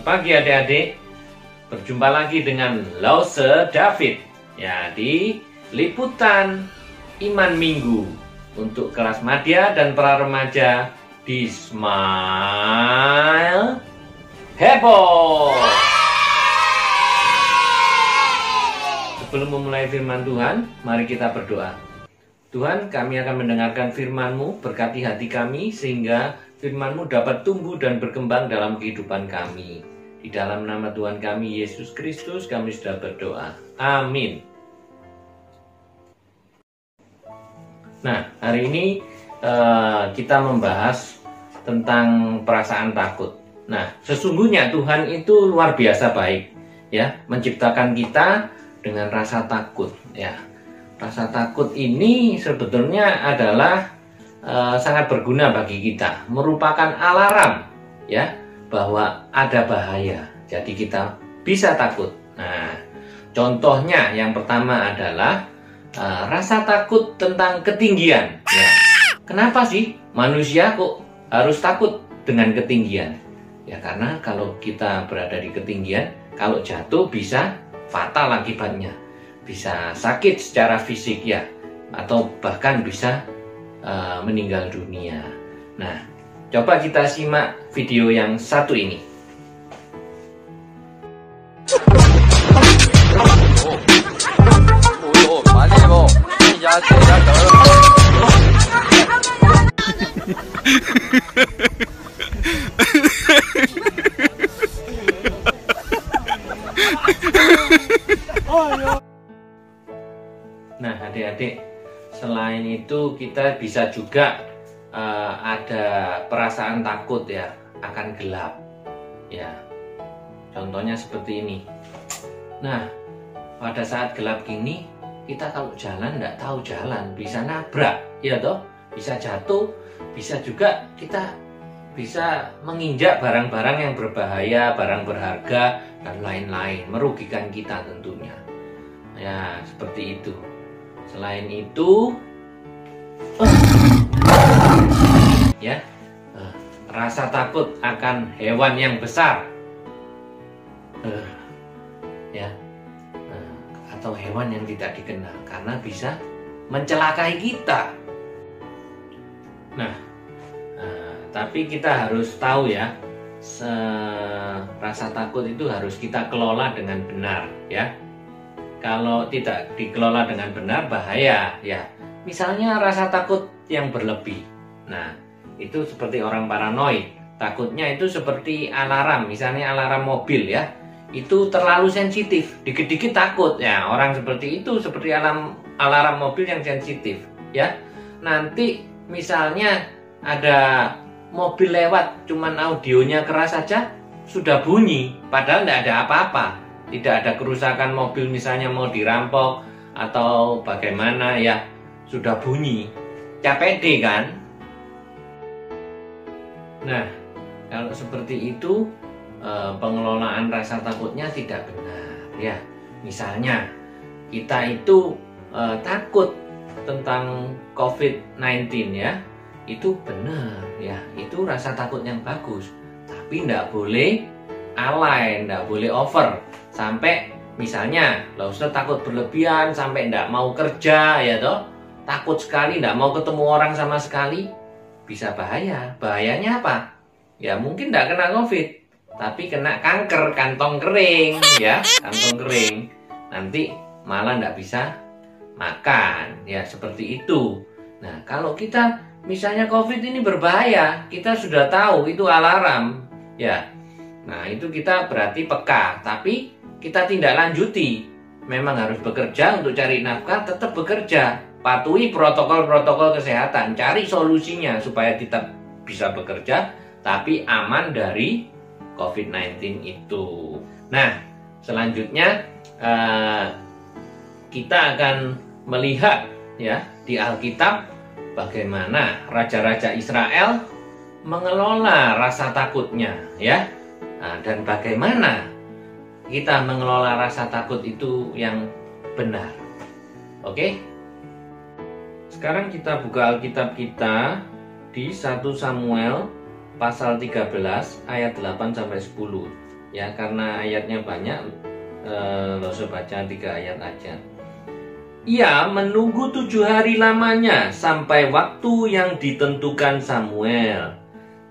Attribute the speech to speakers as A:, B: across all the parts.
A: Selamat pagi adik-adik. Berjumpa lagi dengan Lause David ya di liputan Iman Minggu untuk kelas madya dan pra remaja di Smile Heboh. Sebelum memulai firman Tuhan, mari kita berdoa. Tuhan, kami akan mendengarkan firman-Mu, berkati hati kami sehingga firman-Mu dapat tumbuh dan berkembang dalam kehidupan kami. Di dalam nama Tuhan kami, Yesus Kristus, kami sudah berdoa. Amin. Nah, hari ini kita membahas tentang perasaan takut. Nah, sesungguhnya Tuhan itu luar biasa baik, ya, menciptakan kita dengan rasa takut, ya. Rasa takut ini sebetulnya adalah sangat berguna bagi kita, merupakan alarm ya bahwa ada bahaya. Jadi kita bisa takut. Nah, contohnya yang pertama adalah rasa takut tentang ketinggian. Ya. Kenapa sih manusia kok harus takut dengan ketinggian? Ya karena kalau kita berada di ketinggian, kalau jatuh bisa fatal akibatnya. Bisa sakit secara fisik ya, atau bahkan bisa meninggal dunia. Nah, coba kita simak video yang satu ini. Nah, adik-adik, selain itu kita bisa juga ada perasaan takut ya akan gelap. Ya, contohnya seperti ini. Nah, pada saat gelap gini, kita kalau jalan nggak tahu jalan, bisa nabrak, ya toh, bisa jatuh, bisa juga kita bisa menginjak barang-barang yang berbahaya, barang berharga dan lain-lain, merugikan kita tentunya. Ya, seperti itu. Selain itu, ya, rasa takut akan hewan yang besar, ya, atau hewan yang tidak dikenal karena bisa mencelakai kita. Nah, tapi kita harus tahu ya, rasa takut itu harus kita kelola dengan benar, ya. Kalau tidak dikelola dengan benar bahaya ya. Misalnya rasa takut yang berlebih. Nah, itu seperti orang paranoid. Takutnya itu seperti alarm, misalnya alarm mobil ya. Itu terlalu sensitif, dikit-dikit takut ya. Orang seperti itu seperti alarm mobil yang sensitif ya. Nanti misalnya ada mobil lewat, cuman audionya keras saja sudah bunyi, padahal tidak ada apa-apa. Tidak ada kerusakan mobil, misalnya mau dirampok atau bagaimana ya, sudah bunyi. Capek deh kan? Nah, kalau seperti itu pengelolaan rasa takutnya tidak benar ya. Misalnya kita itu takut tentang COVID-19 ya, itu benar ya, itu rasa takut yang bagus. Tapi tidak boleh alay, tidak boleh over. Sampai misalnya Lause takut berlebihan sampai tidak mau kerja ya toh, takut sekali tidak mau ketemu orang sama sekali, bisa bahaya. Bahayanya apa? Ya mungkin tidak kena COVID, tapi kena kanker kantong kering ya, kantong kering. Nanti malah tidak bisa makan ya, seperti itu. Nah, kalau kita misalnya COVID ini berbahaya, kita sudah tahu itu alarm ya. Nah, itu kita berarti peka, tapi kita tindak lanjuti. Memang harus bekerja untuk cari nafkah, tetap bekerja. Patuhi protokol-protokol kesehatan, cari solusinya supaya tetap bisa bekerja, tapi aman dari COVID-19 itu. Nah, selanjutnya kita akan melihat ya di Alkitab bagaimana raja-raja Israel mengelola rasa takutnya ya. Nah, dan bagaimana kita mengelola rasa takut itu yang benar. Oke? Sekarang kita buka Alkitab kita di 1 Samuel pasal 13 ayat 8 sampai 10. ya, karena ayatnya banyak, Lose baca 3 ayat aja. Ia menunggu 7 hari lamanya sampai waktu yang ditentukan Samuel.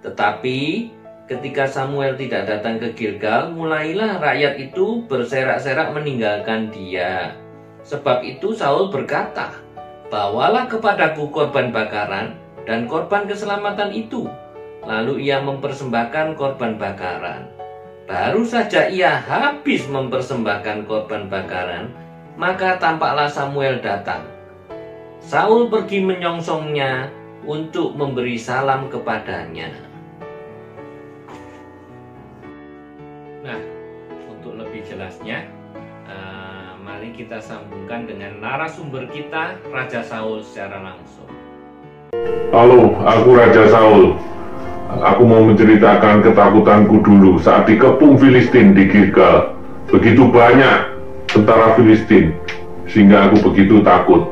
A: Tetapi ketika Samuel tidak datang ke Gilgal, mulailah rakyat itu berserak-serak meninggalkan dia. Sebab itu Saul berkata, "Bawalah kepadaku korban bakaran dan korban keselamatan itu." Lalu ia mempersembahkan korban bakaran. Baru saja ia habis mempersembahkan korban bakaran, maka tampaklah Samuel datang. Saul pergi menyongsongnya untuk memberi salam kepadanya. Nah, untuk lebih jelasnya, mari kita sambungkan dengan narasumber kita, Raja Saul, secara langsung.
B: Halo, aku Raja Saul. Aku mau menceritakan ketakutanku dulu saat dikepung Filistin di Gilgal. Begitu banyak tentara Filistin, sehingga aku begitu takut.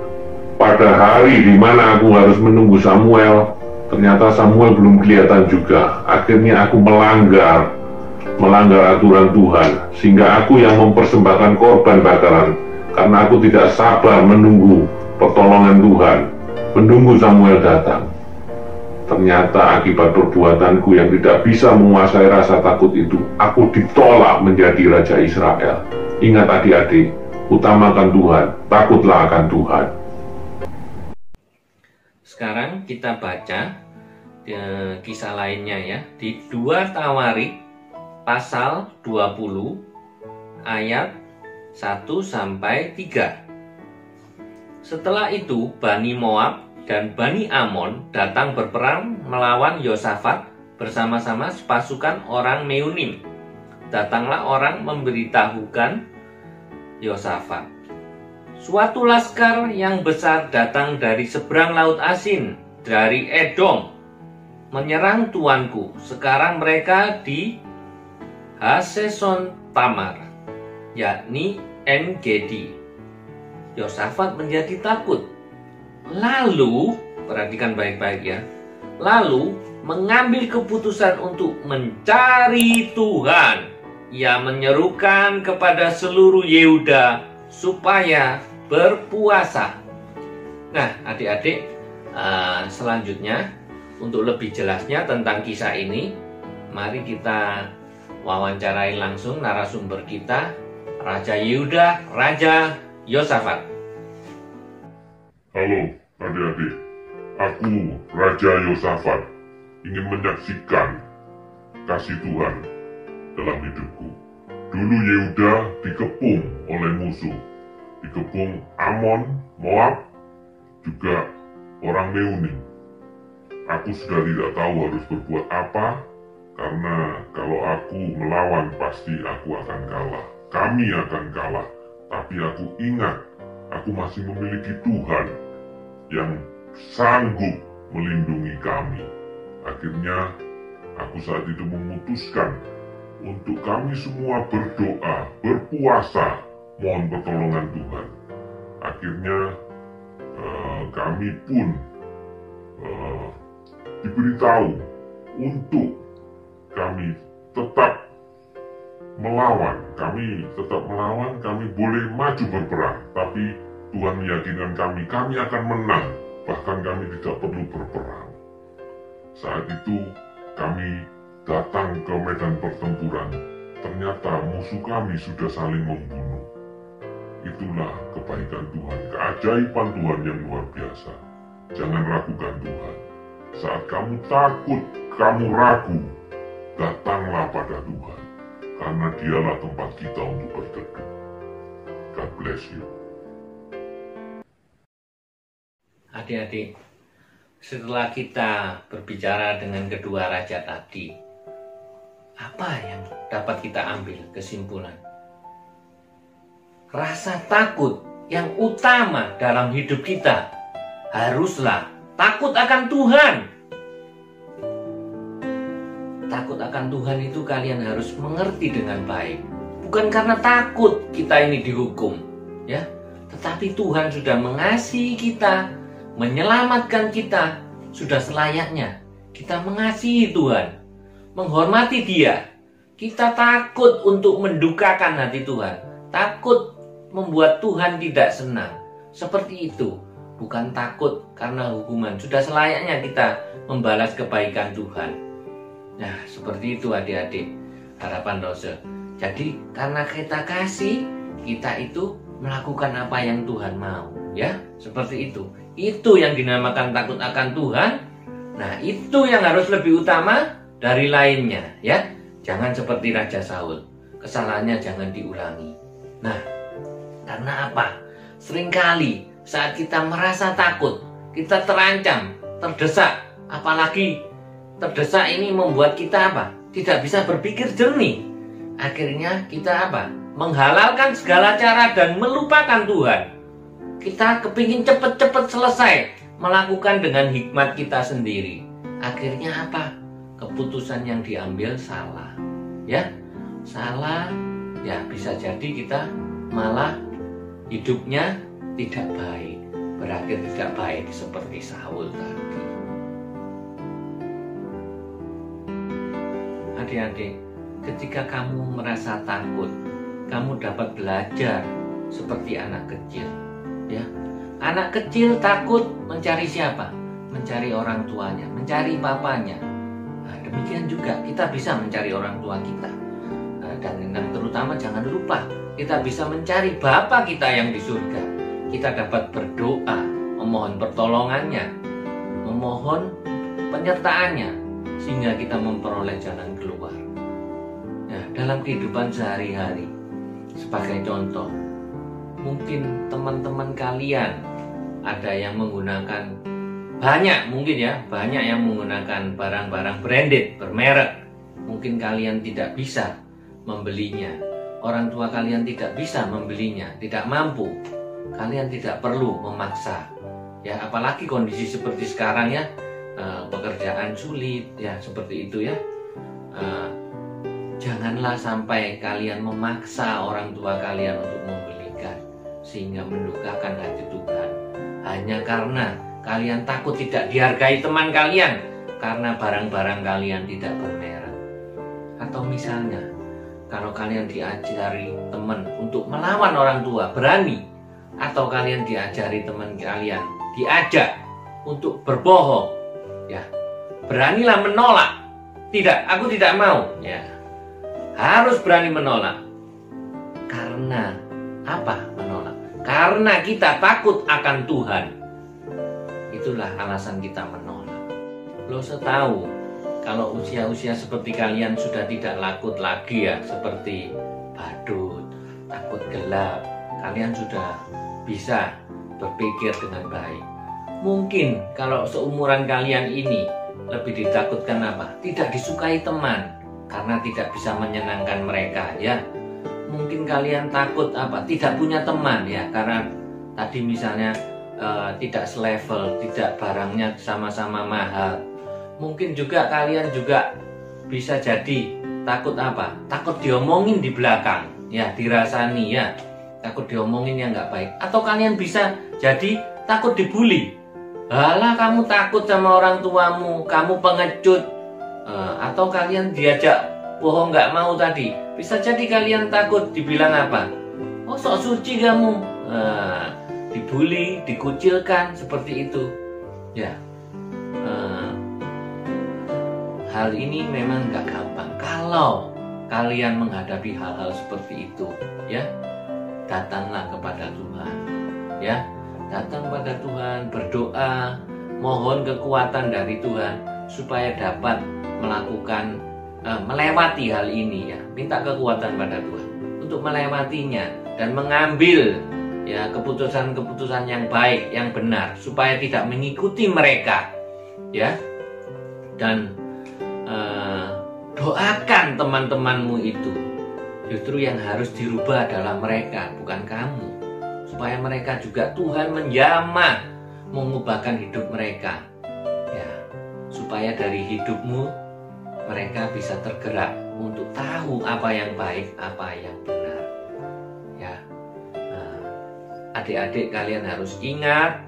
B: Pada hari di mana aku harus menunggu Samuel, ternyata Samuel belum kelihatan juga. Akhirnya aku melanggar aturan Tuhan, sehingga aku yang mempersembahkan korban bakaran, karena aku tidak sabar menunggu pertolongan Tuhan, menunggu Samuel datang. Ternyata akibat perbuatanku yang tidak bisa menguasai rasa takut itu, aku ditolak menjadi Raja Israel. Ingat adik-adik, utamakan Tuhan, takutlah akan Tuhan.
A: Sekarang kita baca kisah lainnya ya, di 2 Tawarik pasal 20 ayat 1-3. Setelah itu Bani Moab dan Bani Amon datang berperang melawan Yosafat bersama-sama sepasukan orang Meunim. Datanglah orang memberitahukan Yosafat, suatu laskar yang besar datang dari seberang laut asin, dari Edom, menyerang tuanku. Sekarang mereka di Haseson Tamar, yakni En-Gedi. Yosafat menjadi takut. Lalu, perhatikan baik-baik ya, lalu mengambil keputusan untuk mencari Tuhan. Ia menyerukan kepada seluruh Yehuda supaya berpuasa. Nah, adik-adik, selanjutnya untuk lebih jelasnya tentang kisah ini, mari kita wawancarai langsung narasumber kita, Raja Yehuda, Raja Yosafat.
B: Halo adik-adik, aku Raja Yosafat ingin menyaksikan kasih Tuhan dalam hidupku. Dulu Yehuda dikepung oleh musuh, dikepung Amon, Moab, juga orang Meunim. Aku sudah tidak tahu harus berbuat apa, karena kalau aku melawan pasti aku akan kalah. Kami akan kalah, tapi aku ingat aku masih memiliki Tuhan yang sanggup melindungi kami. Akhirnya aku saat itu memutuskan untuk kami semua berdoa, berpuasa, mohon pertolongan Tuhan. Akhirnya kami pun diberitahu untuk kami tetap melawan. Kami boleh maju berperang, tapi Tuhan meyakinkan kami akan menang, bahkan kami tidak perlu berperang. Saat itu kami datang ke medan pertempuran, ternyata musuh kami sudah saling membunuh. Itulah kebaikan Tuhan, keajaiban Tuhan yang luar biasa. Jangan ragukan Tuhan. Saat kamu takut, kamu ragu, datanglah pada Tuhan, karena Dialah tempat kita untuk berteduh. God bless you.
A: Adik-adik, setelah kita berbicara dengan kedua raja tadi, apa yang dapat kita ambil kesimpulan? Rasa takut yang utama dalam hidup kita haruslah takut akan Tuhan. Takut akan Tuhan itu kalian harus mengerti dengan baik. Bukan karena takut kita ini dihukum, ya, tetapi Tuhan sudah mengasihi kita, menyelamatkan kita. Sudah selayaknya kita mengasihi Tuhan, menghormati Dia. Kita takut untuk mendukakan hati Tuhan, takut membuat Tuhan tidak senang. Seperti itu, bukan takut karena hukuman. Sudah selayaknya kita membalas kebaikan Tuhan. Nah, seperti itu adik-adik, harapan Rose. Jadi karena kita kasih, kita itu melakukan apa yang Tuhan mau, ya, seperti itu. Itu yang dinamakan takut akan Tuhan. Nah, itu yang harus lebih utama dari lainnya, ya. Jangan seperti Raja Saul, kesalahannya jangan diulangi. Nah, karena apa? Seringkali saat kita merasa takut, kita terancam, terdesak, apalagi terdesak ini membuat kita apa? Tidak bisa berpikir jernih. Akhirnya kita apa? Menghalalkan segala cara dan melupakan Tuhan. Kita kepingin cepet-cepet selesai melakukan dengan hikmat kita sendiri. Akhirnya apa? Keputusan yang diambil salah. Ya, salah. Ya, bisa jadi kita malah hidupnya tidak baik, berakhir tidak baik seperti Saul tadi. Adik-adik, ketika kamu merasa takut, kamu dapat belajar seperti anak kecil. Ya, anak kecil takut mencari siapa? Mencari orang tuanya, mencari papanya. Nah, demikian juga kita bisa mencari orang tua kita. Dan yang terutama jangan lupa kita bisa mencari Bapa kita yang di surga. Kita dapat berdoa, memohon pertolongannya, memohon penyertaannya, sehingga kita memperoleh jalan keluar. Nah, dalam kehidupan sehari-hari, sebagai contoh, mungkin teman-teman kalian ada yang menggunakan banyak yang menggunakan barang-barang branded, bermerek. Mungkin kalian tidak bisa membelinya, orang tua kalian tidak bisa membelinya, tidak mampu. Kalian tidak perlu memaksa. Ya, apalagi kondisi seperti sekarang ya, pekerjaan sulit ya, seperti itu ya. Janganlah sampai kalian memaksa orang tua kalian untuk membelikan, sehingga mendukakan hati Tuhan. Hanya karena kalian takut tidak dihargai teman kalian, karena barang-barang kalian tidak bermerek. Atau misalnya, kalau kalian diajari teman untuk melawan orang tua, berani. Atau kalian diajari teman kalian, diajak untuk berbohong, ya, beranilah menolak. Tidak, aku tidak mau, ya. Harus berani menolak. Karena apa menolak? Karena kita takut akan Tuhan. Itulah alasan kita menolak. Lo tahu, kalau usia-usia seperti kalian sudah tidak takut lagi ya, seperti badut, takut gelap, kalian sudah bisa berpikir dengan baik. Mungkin kalau seumuran kalian ini lebih ditakutkan apa? Tidak disukai teman karena tidak bisa menyenangkan mereka, ya. Mungkin kalian takut apa? Tidak punya teman, ya, karena tadi misalnya tidak selevel, tidak barangnya sama-sama mahal. Mungkin juga kalian juga bisa jadi takut apa? Takut diomongin di belakang, ya, dirasani, ya. Takut diomongin yang nggak baik. Atau kalian bisa jadi takut dibully. Alah, kamu takut sama orang tuamu, kamu pengecut. Atau kalian diajak bohong nggak mau tadi. Bisa jadi kalian takut dibilang apa? Oh, sok suci kamu. Dibully, dikucilkan, seperti itu. Ya, hal ini memang nggak gampang. Kalau kalian menghadapi hal-hal seperti itu, ya, datanglah kepada Tuhan, ya, datang pada Tuhan, berdoa, mohon kekuatan dari Tuhan supaya dapat melakukan melewati hal ini, ya. Minta kekuatan pada Tuhan untuk melewatinya dan mengambil, ya, keputusan-keputusan yang baik, yang benar, supaya tidak mengikuti mereka, ya. Dan doakan teman-temanmu itu. Justru yang harus dirubah adalah mereka, bukan kamu. Supaya mereka juga Tuhan menjamah, mengubahkan hidup mereka, ya. Supaya dari hidupmu mereka bisa tergerak untuk tahu apa yang baik, apa yang benar, ya. Adik-adik, kalian harus ingat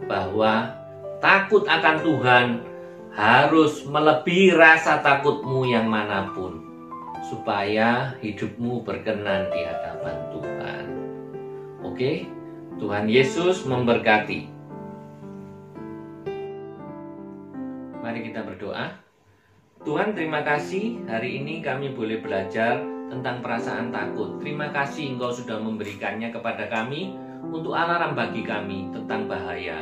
A: bahwa takut akan Tuhan harus melebihi rasa takutmu yang manapun. supaya hidupmu berkenan di hadapan Tuhan. Oke, Tuhan Yesus memberkati. Mari kita berdoa. Tuhan, terima kasih hari ini kami boleh belajar tentang perasaan takut. Terima kasih Engkau sudah memberikannya kepada kami untuk alarm bagi kami tentang bahaya.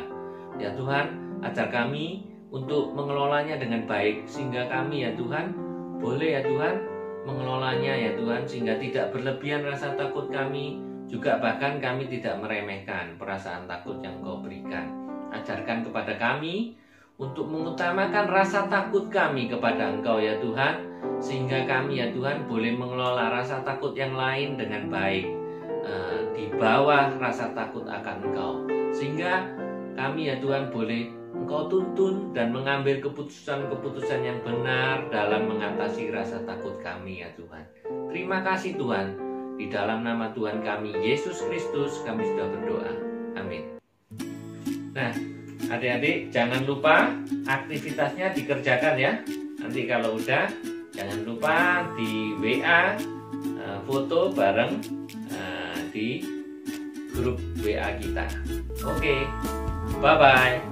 A: Ya Tuhan, ajar kami untuk mengelolanya dengan baik, sehingga kami ya Tuhan boleh ya Tuhan mengelolanya ya Tuhan, sehingga tidak berlebihan rasa takut kami, juga bahkan kami tidak meremehkan perasaan takut yang Engkau berikan. Ajarkan kepada kami untuk mengutamakan rasa takut kami kepada Engkau ya Tuhan, sehingga kami ya Tuhan boleh mengelola rasa takut yang lain dengan baik, di bawah rasa takut akan Engkau, sehingga kami ya Tuhan boleh Engkau tuntun dan mengambil keputusan-keputusan yang benar dalam mengatasi rasa takut kami ya Tuhan. Terima kasih Tuhan. Di dalam nama Tuhan kami Yesus Kristus kami sudah berdoa. Amin. Nah, adik-adik jangan lupa aktivitasnya dikerjakan ya. Nanti kalau udah jangan lupa di WA foto bareng di grup WA kita. Oke, bye-bye.